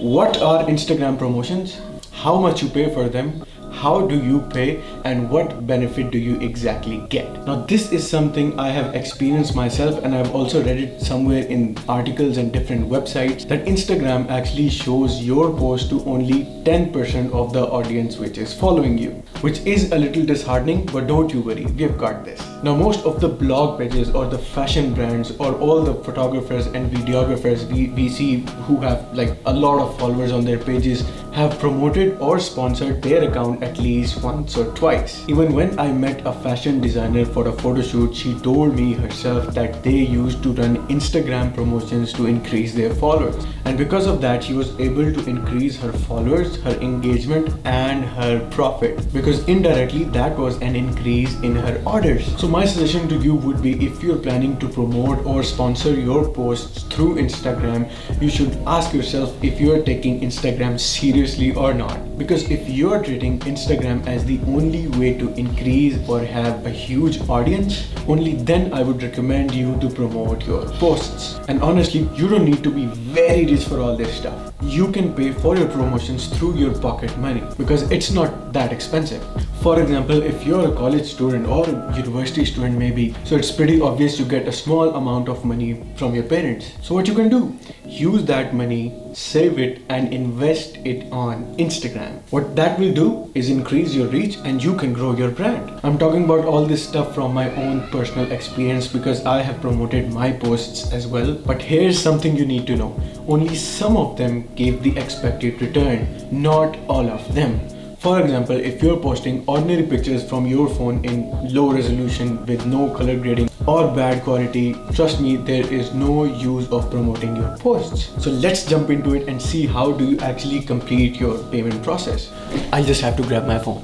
What are Instagram promotions? How much you pay for them? How do you pay, and what benefit do you exactly get? Now this is something I have experienced myself, and I've also read it somewhere in articles and different websites, that Instagram actually shows your post to only 10% of the audience which is following you, which is a little disheartening, but don't you worry, we have got this. Now most of the blog pages or the fashion brands or all the photographers and videographers we see who have like a lot of followers on their pages have promoted or sponsored their account at least once or twice. Even when I met a fashion designer for a photo shoot, she told me herself that they used to run Instagram promotions to increase their followers. And because of that, she was able to increase her followers, her engagement and her profit, because indirectly that was an increase in her orders. So my suggestion to you would be, if you're planning to promote or sponsor your posts through Instagram, you should ask yourself if you're taking Instagram seriously or not. Because if you're treating Instagram as the only way to increase or have a huge audience, only then I would recommend you to promote your posts. And honestly, you don't need to be very rich for all this stuff. You can pay for your promotions through your pocket money because it's not that expensive. For example, if you're a college student or a university student maybe, so it's pretty obvious you get a small amount of money from your parents. So what you can do, use that money, save it and invest it on Instagram. What that will do is increase your reach and you can grow your brand. I'm talking about all this stuff from my own personal experience because I have promoted my posts as well. But here's something you need to know. Only some of them gave the expected return, not all of them. For example, if you're posting ordinary pictures from your phone in low resolution with no color grading or bad quality, trust me, there is no use of promoting your posts. So let's jump into it and see how do you actually complete your payment process. I'll just have to grab my phone.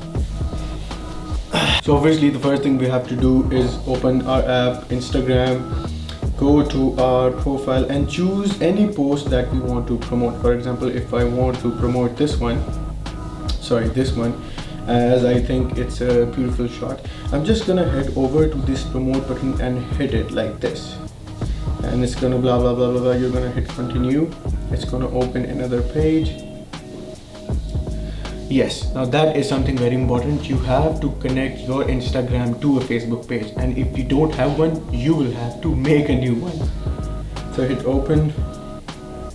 So obviously the first thing we have to do is open our app, Instagram, go to our profile and choose any post that we want to promote. For example, if I want to promote this one, as I think it's a beautiful shot, I'm just gonna head over to this promote button and hit it like this, and it's gonna blah blah blah blah blah. You're gonna hit continue. It's gonna open another page. Yes, now that is something very important. You have to connect your Instagram to a Facebook page, and if you don't have one, you will have to make a new one. So hit open.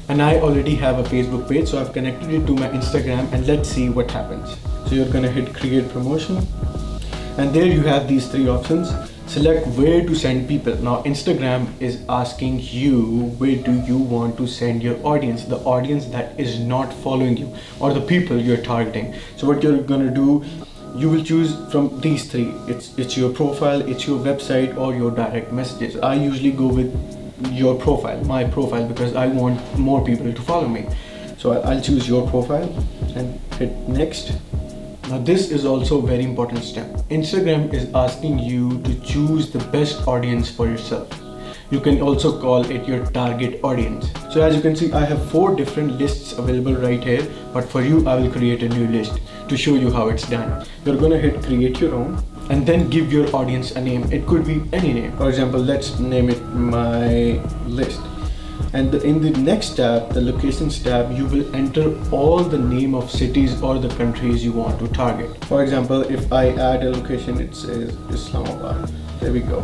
And I already have a Facebook page, so I've connected it to my Instagram, and let's see what happens. So you're gonna hit create promotion, and there you have these three options. Select where to send people. Now Instagram is asking you, where do you want to send your audience, the audience that is not following you or the people you're targeting. So what you're gonna do, you will choose from these three. It's your profile, it's your website, or your direct messages. I usually go with your profile, my profile, because I want more people to follow me. So I'll choose your profile and hit next. Now this is also a very important step. Instagram is asking you to choose the best audience for yourself. You can also call it your target audience. So as you can see, I have 4 different lists available right here, but for you I will create a new list to show you how it's done. You're gonna hit create your own and then give your audience a name. It could be any name. For example, let's name it my list. And in the next tab, the locations tab, you will enter all the name of cities or the countries you want to target. For example, if I add a location, it says Islamabad. There we go.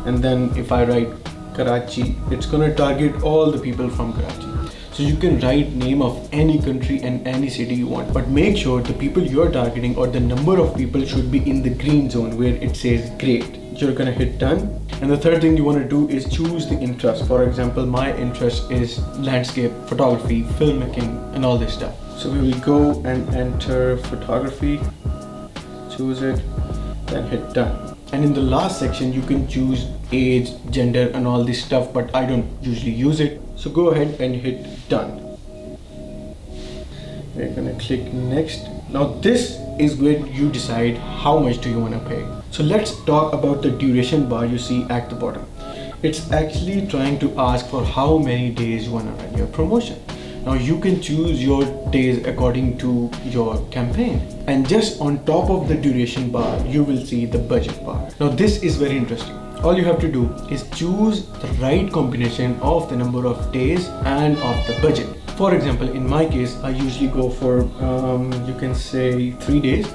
And then if I write Karachi, it's gonna target all the people from Karachi. So you can write name of any country and any city you want, but make sure the people you're targeting or the number of people should be in the green zone where it says great. You're gonna hit done. And the third thing you want to do is choose the interest. For example, my interest is landscape photography, filmmaking, and all this stuff. So we will go and enter photography, choose it, then hit done. And in the last section, you can choose age, gender, and all this stuff, but I don't usually use it. So go ahead and hit done. We're gonna click next. Now this is where you decide how much do you want to pay. So let's talk about the duration bar you see at the bottom. It's actually trying to ask for how many days you want to run your promotion. Now you can choose your days according to your campaign. And just on top of the duration bar, you will see the budget bar. Now this is very interesting. All you have to do is choose the right combination of the number of days and of the budget. For example, in my case, I usually go for you can say 3 days,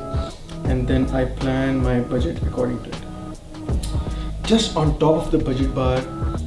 and then I plan my budget according to it. Just on top of the budget bar,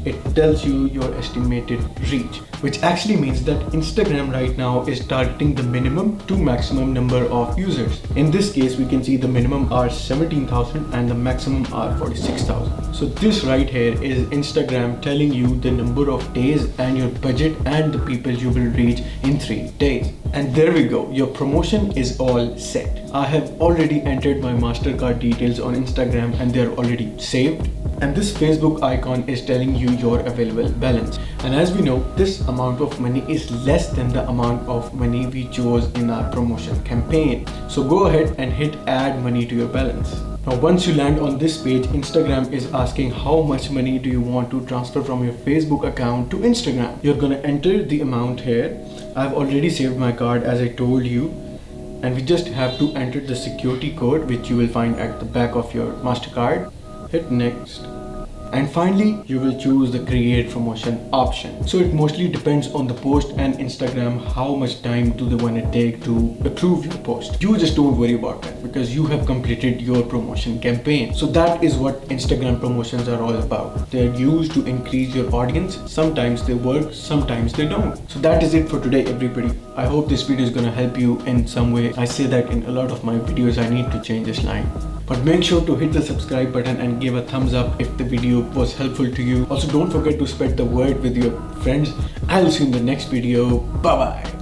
it tells you your estimated reach, which actually means that Instagram right now is targeting the minimum to maximum number of users. In this case, we can see the minimum are 17,000 and the maximum are 46,000. So this right here is Instagram telling you the number of days and your budget and the people you will reach in 3 days. And there we go, your promotion is all set. I have already entered my MasterCard details on Instagram and they're already saved. And this Facebook icon is telling you your available balance. And as we know, this amount of money is less than the amount of money we chose in our promotion campaign. So go ahead and hit add money to your balance. Now once you land on this page, Instagram is asking how much money do you want to transfer from your Facebook account to Instagram. You're gonna enter the amount here. I've already saved my card as I told you. And we just have to enter the security code which you will find at the back of your MasterCard. Hit next. And finally, you will choose the create promotion option. So it mostly depends on the post and Instagram how much time do they want to take to approve your post. You just don't worry about that because you have completed your promotion campaign. So that is what Instagram promotions are all about. They're used to increase your audience. Sometimes they work, sometimes they don't. So that is it for today, everybody. I hope this video is going to help you in some way. I say that in a lot of my videos. I need to change this line. But make sure to hit the subscribe button and give a thumbs up if the video was helpful to you. Also, don't forget to spread the word with your friends. I'll see you in the next video. Bye bye.